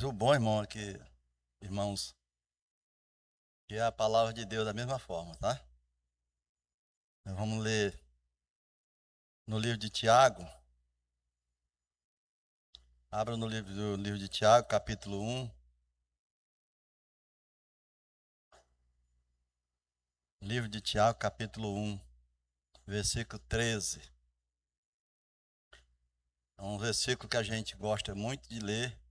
Mas o bom, irmão, é que, irmãos, que é a palavra de Deus da mesma forma, tá? Nós vamos ler no livro de Tiago. Abra no livro de Tiago, capítulo 1. Livro de Tiago, capítulo 1, versículo 13. É um versículo que a gente gosta muito de ler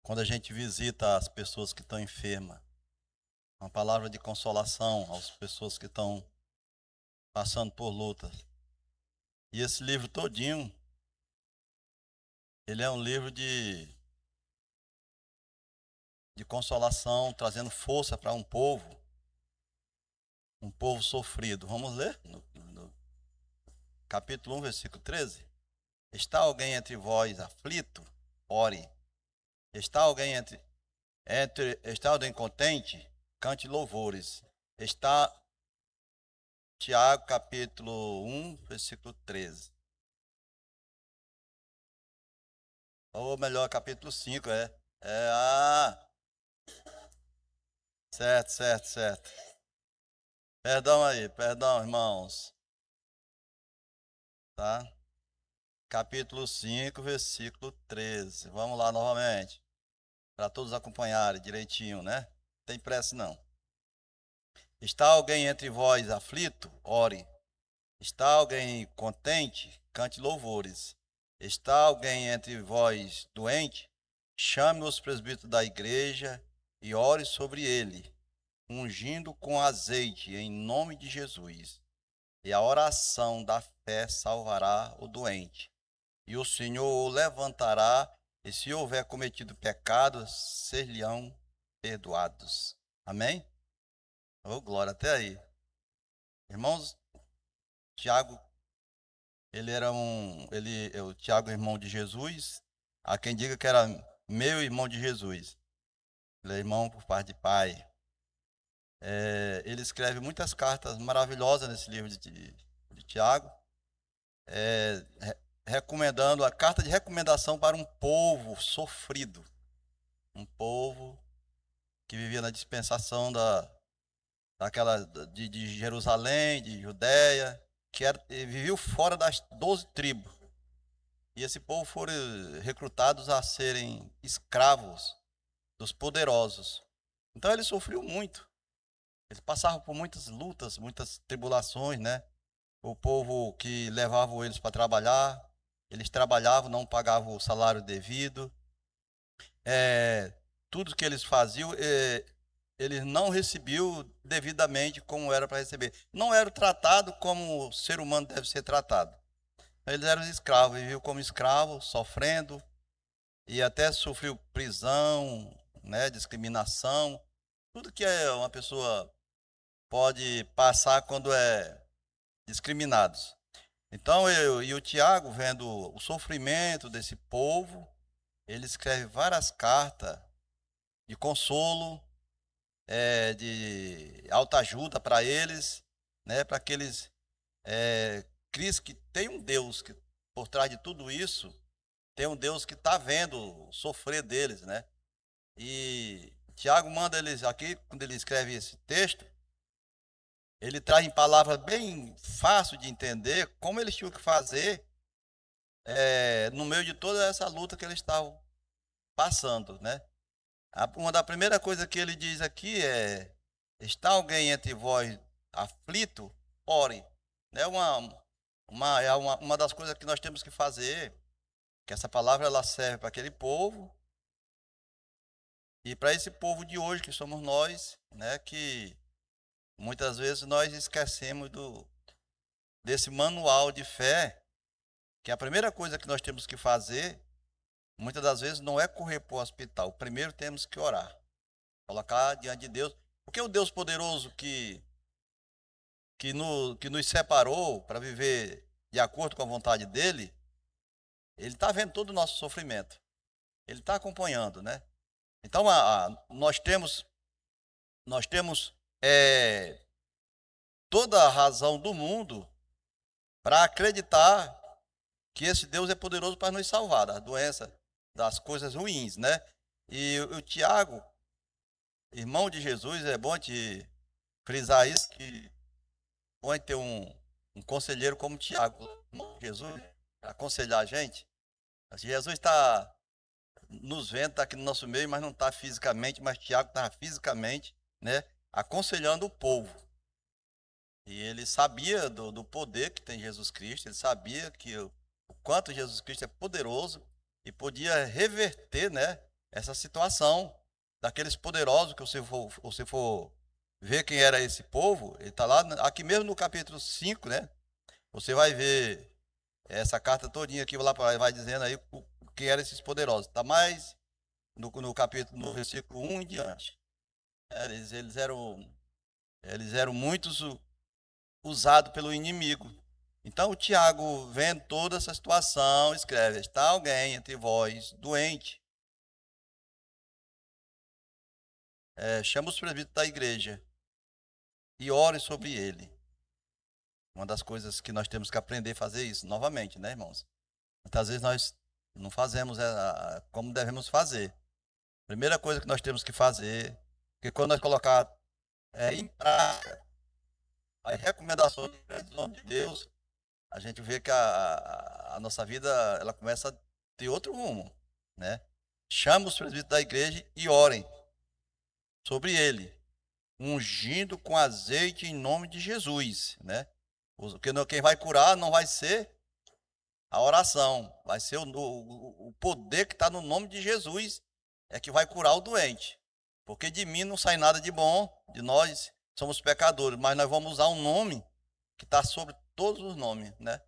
quando a gente visita as pessoas que estão enfermas. Uma palavra de consolação às pessoas que estão passando por lutas. E esse livro todinho, ele é um livro de consolação, trazendo força para um povo sofrido. Vamos ler? No capítulo 1, versículo 13. Está alguém entre vós aflito? Ore. Está alguém está alguém contente? Cante louvores. Está Tiago, capítulo 1, versículo 13. Ou melhor, capítulo 5, certo, certo, certo. Perdão aí, perdão, irmãos. Tá? Capítulo 5, versículo 13. Vamos lá novamente. Para todos acompanharem direitinho, né? Tem pressa não. Está alguém entre vós aflito? Ore. Está alguém contente? Cante louvores. Está alguém entre vós doente? Chame os presbíteros da igreja e ore sobre ele, ungindo com azeite em nome de Jesus. E a oração da fé salvará o doente. E o Senhor o levantará, e se houver cometido pecados, ser-lhe-ão perdoados. Amém? Oh, glória, até aí. Irmãos, Tiago, o Tiago, irmão de Jesus. Há quem diga que era meu irmão de Jesus. Ele é irmão por parte de pai. Ele escreve muitas cartas maravilhosas nesse livro de Tiago, recomendando a carta de recomendação para um povo sofrido, um povo que vivia na dispensação de Jerusalém, de Judéia, viveu fora das 12 tribos. E esse povo foram recrutados a serem escravos dos poderosos. Então ele sofreu muito. Eles passavam por muitas lutas, muitas tribulações, né? O povo que levava eles para trabalhar, eles trabalhavam, não pagavam o salário devido. Tudo que eles faziam, eles não recebiam devidamente como era para receber. Não eram tratados como o ser humano deve ser tratado. Eles eram escravos, viviam como escravos, sofrendo, e até sofreu prisão, né, discriminação, tudo que uma pessoa pode passar quando é discriminado. Então eu e o Tiago, vendo o sofrimento desse povo, ele escreve várias cartas de consolo, de autoajuda para eles, né, para que eles criem que tem um Deus que por trás de tudo isso, tem um Deus que está vendo o sofrer deles, né? E Tiago manda eles aqui, quando ele escreve esse texto, ele traz em palavras bem fácil de entender como eles tinham que fazer no meio de toda essa luta que eles estavam passando, né? Uma da primeira coisa que ele diz aqui é: está alguém entre vós aflito? Ore. Né? Uma das coisas que nós temos que fazer, que essa palavra ela serve para aquele povo e para esse povo de hoje que somos nós, né? Que muitas vezes nós esquecemos desse manual de fé, que a primeira coisa que nós temos que fazer, muitas das vezes, não é correr para o hospital. Primeiro temos que orar, colocar diante de Deus, porque o Deus poderoso que nos separou para viver de acordo com a vontade dele, ele está vendo todo o nosso sofrimento, ele está acompanhando, né? Então nós temos toda a razão do mundo para acreditar que esse Deus é poderoso para nos salvar das doenças, das coisas ruins, né? E o Tiago, irmão de Jesus, é bom te frisar isso, que bom ter um conselheiro como Tiago, irmão de Jesus, para aconselhar a gente. Jesus está nos vendo, está aqui no nosso meio, mas não está fisicamente, mas Tiago está fisicamente, né, aconselhando o povo. E ele sabia do poder que tem Jesus Cristo, ele sabia que o quanto Jesus Cristo é poderoso e podia reverter, né, essa situação daqueles poderosos que você for ver quem era esse povo. Ele está lá, aqui mesmo no capítulo 5, né, você vai ver essa carta todinha aqui, lá vai dizendo aí quem eram esses poderosos. Está mais no capítulo, no versículo 1 em diante. Eles eram muitos usados pelo inimigo. Então o Tiago, vendo toda essa situação, escreve: está alguém entre vós doente? Chama os presbíteros da igreja e ore sobre ele. Uma das coisas que nós temos que aprender a fazer isso, novamente, né, irmãos? Muitas vezes nós não fazemos como devemos fazer. Primeira coisa que nós temos que fazer, porque quando nós colocar em prática as recomendações do nome de Deus, a gente vê que a nossa vida ela começa a ter outro rumo, né? Chama os presbíteros da igreja e orem sobre ele, ungindo com azeite em nome de Jesus, né? Porque quem vai curar não vai ser a oração, vai ser o poder que está no nome de Jesus é que vai curar o doente. Porque de mim não sai nada de bom, de nós somos pecadores, mas nós vamos usar um nome que está sobre todos os nomes, né?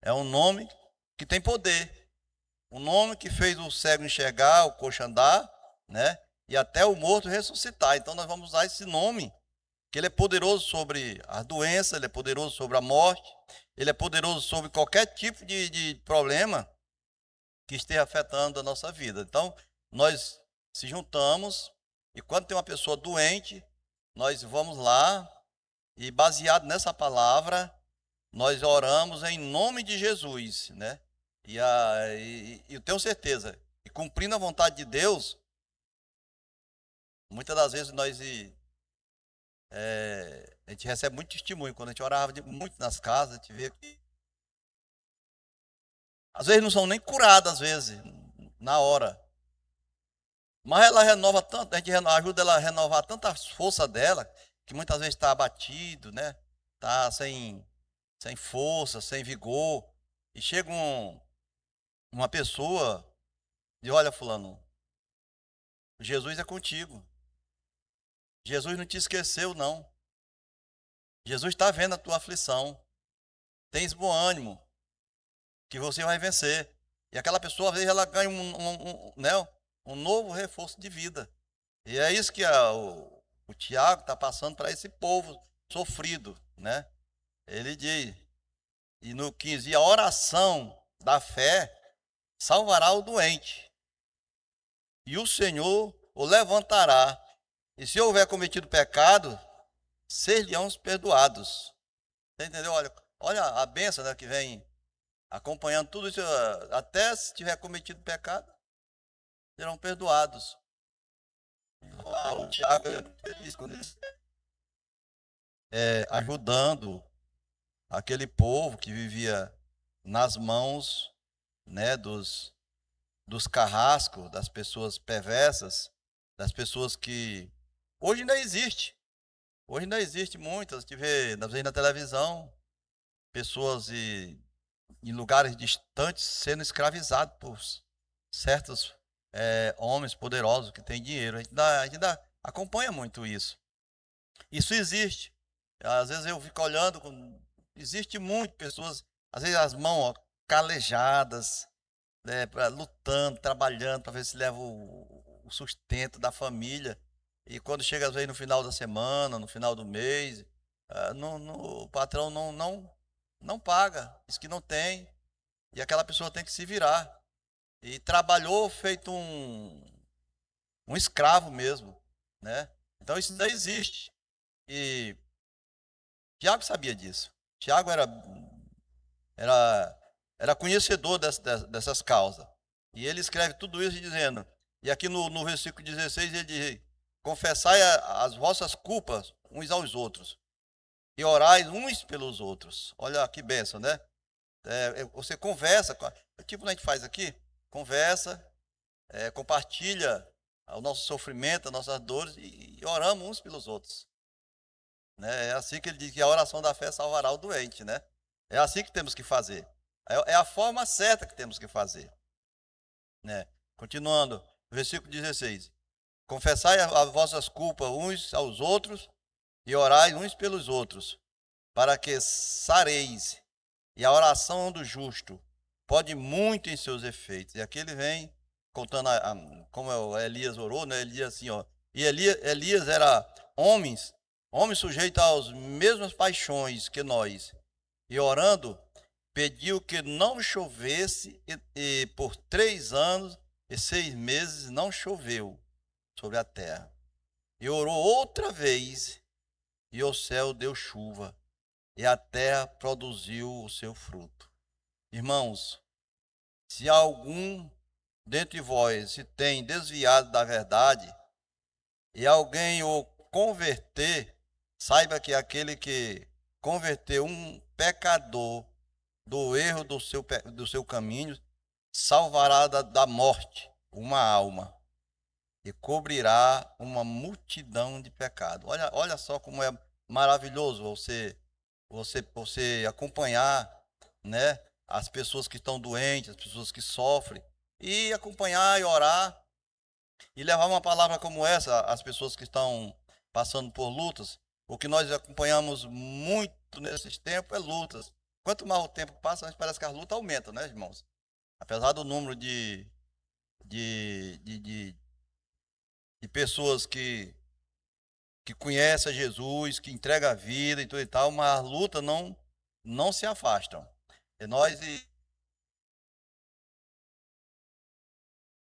É um nome que tem poder, um nome que fez o cego enxergar, o coxo andar, né? E até o morto ressuscitar. Então nós vamos usar esse nome, que ele é poderoso sobre a doença, ele é poderoso sobre a morte, ele é poderoso sobre qualquer tipo de problema que esteja afetando a nossa vida. Então, nós se juntamos e quando tem uma pessoa doente, nós vamos lá e baseado nessa palavra, nós oramos em nome de Jesus, né? E eu tenho certeza, e cumprindo a vontade de Deus, muitas das vezes a gente recebe muito testemunho. Quando a gente orava muito nas casas, a gente vê que às vezes não são nem curadas, às vezes, na hora. Mas ela renova tanto, a gente ajuda ela a renovar tanta força dela, que muitas vezes está abatido, né? Está sem força, sem vigor. E chega uma pessoa e olha, fulano, Jesus é contigo. Jesus não te esqueceu, não. Jesus está vendo a tua aflição. Tens bom ânimo, que você vai vencer. E aquela pessoa, às vezes, ela ganha né, um novo reforço de vida. E é isso que o Tiago está passando para esse povo sofrido, né? Ele diz, e no 15, e a oração da fé salvará o doente, e o Senhor o levantará, e se houver cometido pecado, ser-lhe-ão perdoados. Você entendeu? Olha a bênção, né, que vem acompanhando tudo isso, até se tiver cometido pecado, serão perdoados. O Tiago é feliz com isso. Ajudando aquele povo que vivia nas mãos, né, dos carrascos, das pessoas perversas, das pessoas que hoje ainda existe. Hoje ainda existe muitas, a gente vê, às vezes na televisão, pessoas em lugares distantes sendo escravizados por certos homens poderosos que têm dinheiro. A gente ainda acompanha muito isso. Isso existe. Às vezes eu fico olhando, existe muito pessoas, às vezes as mãos calejadas, né, lutando, trabalhando para ver se leva o sustento da família. E quando chega às vezes no final da semana, no final do mês, o patrão não paga, diz que não tem, e aquela pessoa tem que se virar. E trabalhou feito um escravo mesmo, né? Então isso ainda existe. E Tiago sabia disso. Tiago era conhecedor dessas causas. E ele escreve tudo isso dizendo: E aqui no versículo 16 ele diz: confessai as vossas culpas uns aos outros e orai uns pelos outros. Olha que bênção, né? Você conversa, tipo a gente faz aqui, conversa, compartilha o nosso sofrimento, as nossas dores e oramos uns pelos outros. Né? É assim que ele diz que a oração da fé salvará o doente, né? É assim que temos que fazer. É a forma certa que temos que fazer, né? Continuando, versículo 16. Confessai as vossas culpas uns aos outros e orai uns pelos outros, para que sareis. E a oração do justo pode muito em seus efeitos. E aqui ele vem contando como Elias orou, né? Elias assim, ó. E Elias era homem sujeito às mesmas paixões que nós. E orando, pediu que não chovesse, e por 3 anos e 6 meses não choveu sobre a terra. E orou outra vez, e o céu deu chuva, e a terra produziu o seu fruto. Irmãos, se algum dentre vós se tem desviado da verdade, e alguém o converter, saiba que aquele que converteu um pecador do erro do seu caminho, salvará da morte uma alma e cobrirá uma multidão de pecados. Olha só como é maravilhoso você acompanhar, né, as pessoas que estão doentes, as pessoas que sofrem, e acompanhar e orar e levar uma palavra como essa às pessoas que estão passando por lutas. O que nós acompanhamos muito nesses tempos é lutas. Quanto mais o tempo passa, mais parece que as lutas aumentam, né, irmãos? Apesar do número de, de, de, de pessoas que conhecem a Jesus, que entregam a vida e tudo e tal, mas as lutas não se afastam. E nós e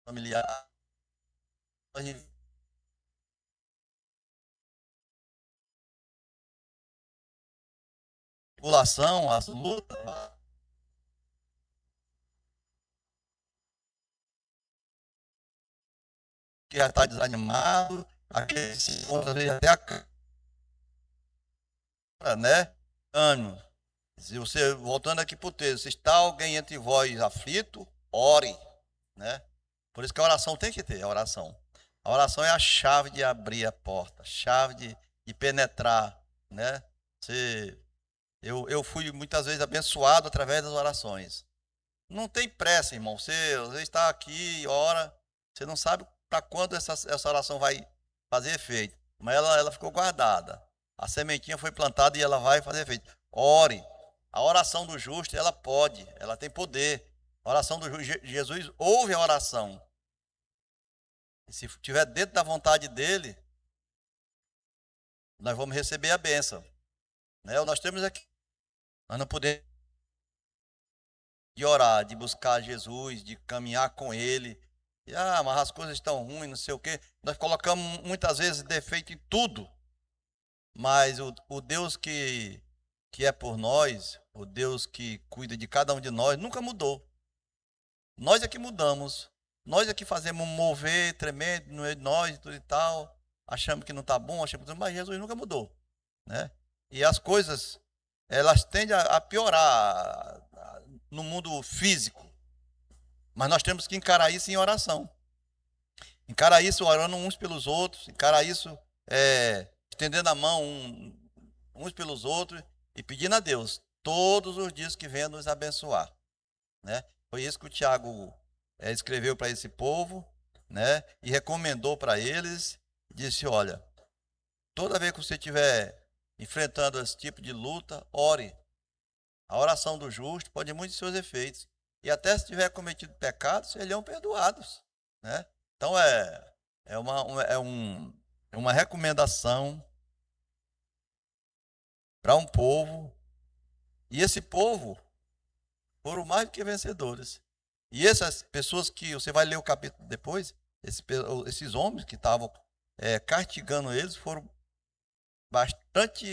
familiares, tribulação, as lutas, que já está desanimado, aquele que se encontra às vezes até a cara, né? Ânimo. Se você, voltando aqui para o texto, se está alguém entre vós aflito, ore, né? Por isso que a oração tem que ter, a oração. A oração é a chave de abrir a porta, chave de penetrar, né? Você, eu fui muitas vezes abençoado através das orações. Não tem pressa, irmão. Você está aqui, ora, você não sabe para quando essa oração vai fazer efeito, mas ela ficou guardada. A sementinha foi plantada e ela vai fazer efeito. Ore. A oração do justo, ela pode, ela tem poder. A oração do justo, Jesus ouve a oração. E se estiver dentro da vontade dele, nós vamos receber a bênção. Né? Nós temos aqui, nós não podemos de orar, de buscar Jesus, de caminhar com ele. E, mas as coisas estão ruins, não sei o quê. Nós colocamos muitas vezes defeito em tudo. Mas o Deus que é por nós, o Deus que cuida de cada um de nós, nunca mudou. Nós é que mudamos. Nós é que fazemos um mover tremendo no meio de nós e tudo e tal. Achamos que não está bom, achamos que não, mas Jesus nunca mudou. Né? E as coisas, elas tendem a piorar no mundo físico. Mas nós temos que encarar isso em oração. Encarar isso orando uns pelos outros, encarar isso estendendo a mão uns pelos outros e pedindo a Deus todos os dias que venha nos abençoar. Né? Foi isso que o Tiago escreveu para esse povo, né? E recomendou para eles, disse, olha, toda vez que você estiver enfrentando esse tipo de luta, ore. A oração do justo pode muito seus efeitos. E até se tiver cometido pecados, serão perdoados. Né? Então é uma recomendação para um povo. E esse povo foram mais do que vencedores. E essas pessoas que você vai ler o capítulo depois, esses homens que estavam castigando eles foram bastante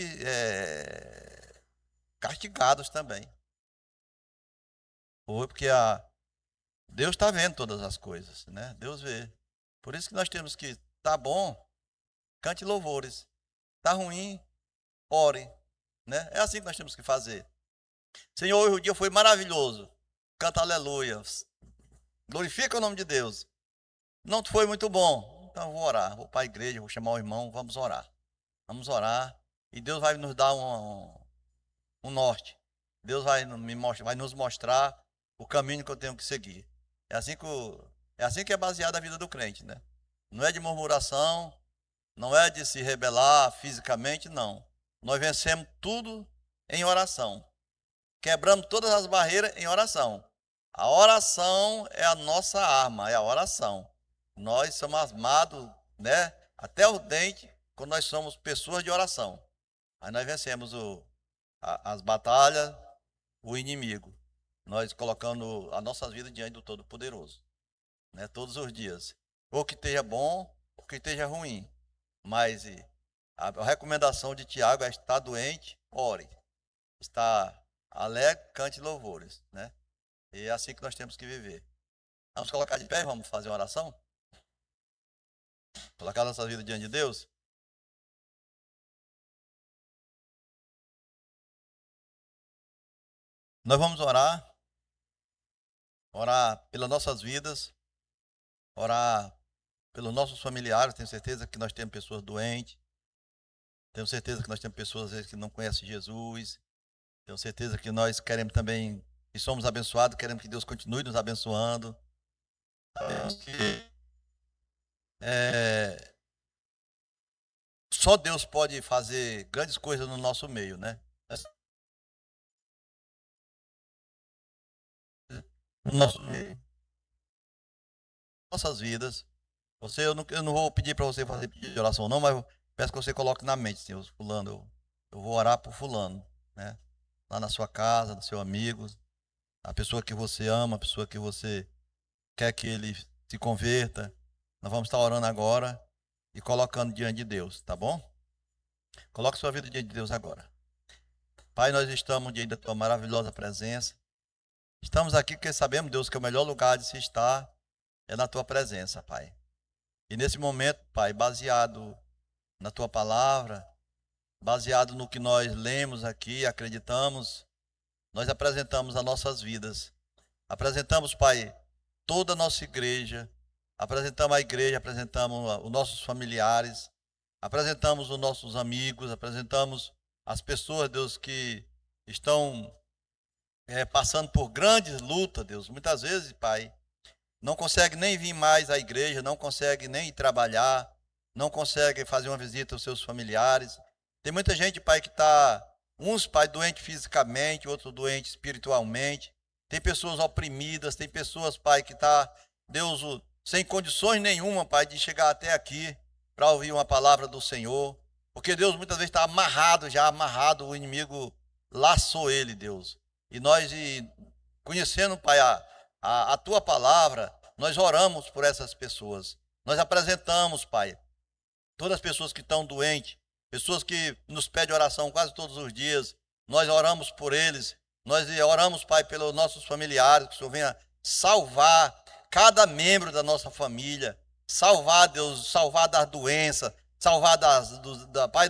castigados também. Foi porque Deus está vendo todas as coisas, né? Deus vê. Por isso que nós temos que, tá bom, cante louvores. Tá ruim, ore, né? É assim que nós temos que fazer. Senhor, hoje o dia foi maravilhoso. Canta aleluia. Glorifica o nome de Deus. Não foi muito bom. Então eu vou orar. Vou para a igreja, vou chamar o irmão, vamos orar. Vamos orar. E Deus vai nos dar um norte. Deus vai nos mostrar o caminho que eu tenho que seguir. É assim que é baseada a vida do crente, né? Não é de murmuração, não é de se rebelar fisicamente, não. Nós vencemos tudo em oração. Quebramos todas as barreiras em oração. A oração é a nossa arma, é a oração. Nós somos armados, né, até o dente quando nós somos pessoas de oração. Aí nós vencemos as batalhas, o inimigo. Nós colocando as nossas vidas diante do Todo-Poderoso, né, todos os dias. Ou que esteja bom, ou que esteja ruim. Mas a recomendação de Tiago é: estar doente, ore. Está alegre, cante louvores, né? E é assim que nós temos que viver. Vamos colocar de pé, vamos fazer uma oração? Colocar nossa vida diante de Deus? Nós vamos orar pelas nossas vidas, orar pelos nossos familiares. Tenho certeza que nós temos pessoas doentes, tenho certeza que nós temos pessoas às vezes que não conhecem Jesus, tenho certeza que nós queremos também, e somos abençoados, queremos que Deus continue nos abençoando. Sabemos que só Deus pode fazer grandes coisas no nosso meio, né? No nosso meio. Nossas vidas. Eu não vou pedir para você fazer pedido de oração, não, mas eu peço que você coloque na mente, Senhor, fulano, eu vou orar por fulano, né? Lá na sua casa, do seu amigo, a pessoa que você ama, a pessoa que você quer que ele se converta. Nós vamos estar orando agora e colocando diante de Deus, tá bom? Coloque sua vida diante de Deus agora. Pai, nós estamos diante da tua maravilhosa presença. Estamos aqui porque sabemos, Deus, que o melhor lugar de se estar é na tua presença, Pai. E nesse momento, Pai, baseado na tua palavra, baseado no que nós lemos aqui, acreditamos, nós apresentamos as nossas vidas. Apresentamos, Pai, toda a nossa igreja, apresentamos a igreja, apresentamos os nossos familiares, apresentamos os nossos amigos, apresentamos as pessoas, Deus, que estão passando por grandes lutas, Deus. Muitas vezes, Pai, não consegue nem vir mais à igreja, não consegue nem ir trabalhar, não consegue fazer uma visita aos seus familiares. Tem muita gente, Pai, que está, uns, Pai, doente fisicamente, outros doente espiritualmente. Tem pessoas oprimidas, tem pessoas, Pai, que está, Deus, sem condições nenhuma, Pai, de chegar até aqui para ouvir uma palavra do Senhor. Porque Deus muitas vezes está amarrado, o inimigo laçou ele, Deus. E nós, conhecendo, Pai, a tua palavra, nós oramos por essas pessoas. Nós apresentamos, Pai, todas as pessoas que estão doentes, pessoas que nos pedem oração quase todos os dias. Nós oramos por eles. Nós oramos, Pai, pelos nossos familiares, que o Senhor venha salvar cada membro da nossa família. Salvar, Deus, salvar das doenças, salvar Pai,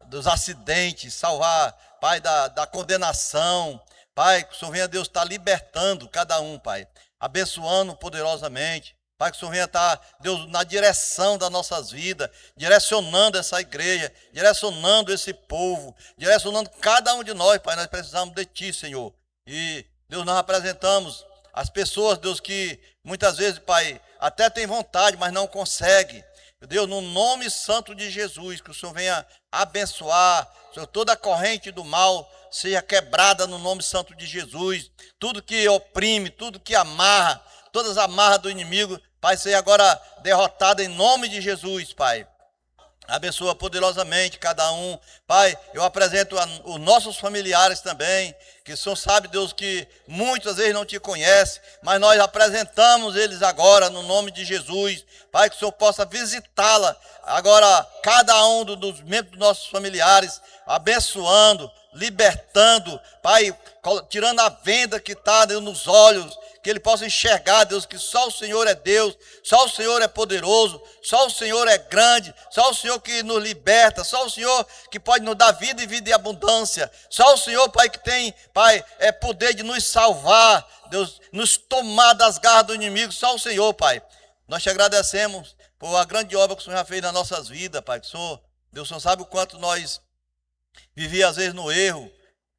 dos acidentes, salvar, Pai, da condenação. Pai, que o Senhor venha, Deus, estar libertando cada um, Pai, abençoando poderosamente. Pai, que o Senhor venha estar, Deus, na direção das nossas vidas, direcionando essa igreja, direcionando esse povo, direcionando cada um de nós, Pai. Nós precisamos de Ti, Senhor. E, Deus, nós apresentamos as pessoas, Deus, que muitas vezes, Pai, até tem vontade, mas não consegue. Deus, no nome santo de Jesus, que o Senhor venha abençoar, Senhor, toda a corrente do mal seja quebrada no nome santo de Jesus. Tudo que oprime, tudo que amarra, todas as amarras do inimigo, Pai, seja agora derrotado em nome de Jesus, Pai. Abençoa poderosamente cada um. Pai, eu apresento os nossos familiares também, que o Senhor sabe, Deus, que muitas vezes não te conhece, mas nós apresentamos eles agora no nome de Jesus. Pai, que o Senhor possa visitá-la agora, cada um dos membros dos nossos familiares, abençoando, libertando, Pai, tirando a venda que está nos olhos, que ele possa enxergar, Deus, que só o Senhor é Deus, só o Senhor é poderoso, só o Senhor é grande, só o Senhor que nos liberta, só o Senhor que pode nos dar vida e vida em abundância, só o Senhor, Pai, que tem, Pai, poder de nos salvar, Deus, nos tomar das garras do inimigo, só o Senhor, Pai. Nós te agradecemos por a grande obra que o Senhor já fez nas nossas vidas, Pai, que o Senhor, Deus, o Senhor sabe o quanto nós vivíamos às vezes no erro,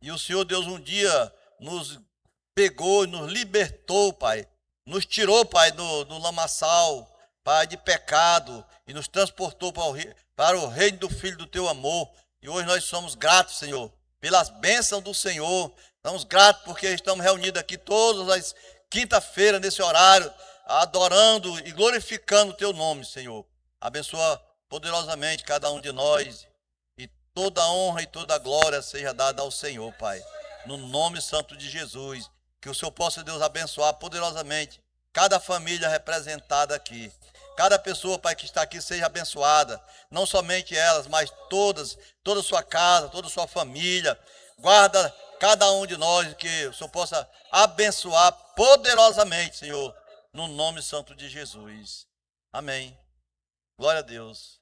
e o Senhor, Deus, um dia nos pegou e nos libertou, Pai. Nos tirou, Pai, do lamaçal, Pai, de pecado, e nos transportou para o reino do Filho do Teu amor. E hoje nós somos gratos, Senhor, pelas bênçãos do Senhor. Estamos gratos porque estamos reunidos aqui todas as quinta-feiras, nesse horário, adorando e glorificando o Teu nome, Senhor. Abençoa poderosamente cada um de nós, e toda a honra e toda a glória seja dada ao Senhor, Pai. No nome santo de Jesus, que o Senhor possa, Deus, abençoar poderosamente cada família representada aqui. Cada pessoa, Pai, que está aqui seja abençoada. Não somente elas, mas todas, toda a sua casa, toda a sua família. Guarda cada um de nós, que o Senhor possa abençoar poderosamente, Senhor, no nome santo de Jesus. Amém. Glória a Deus.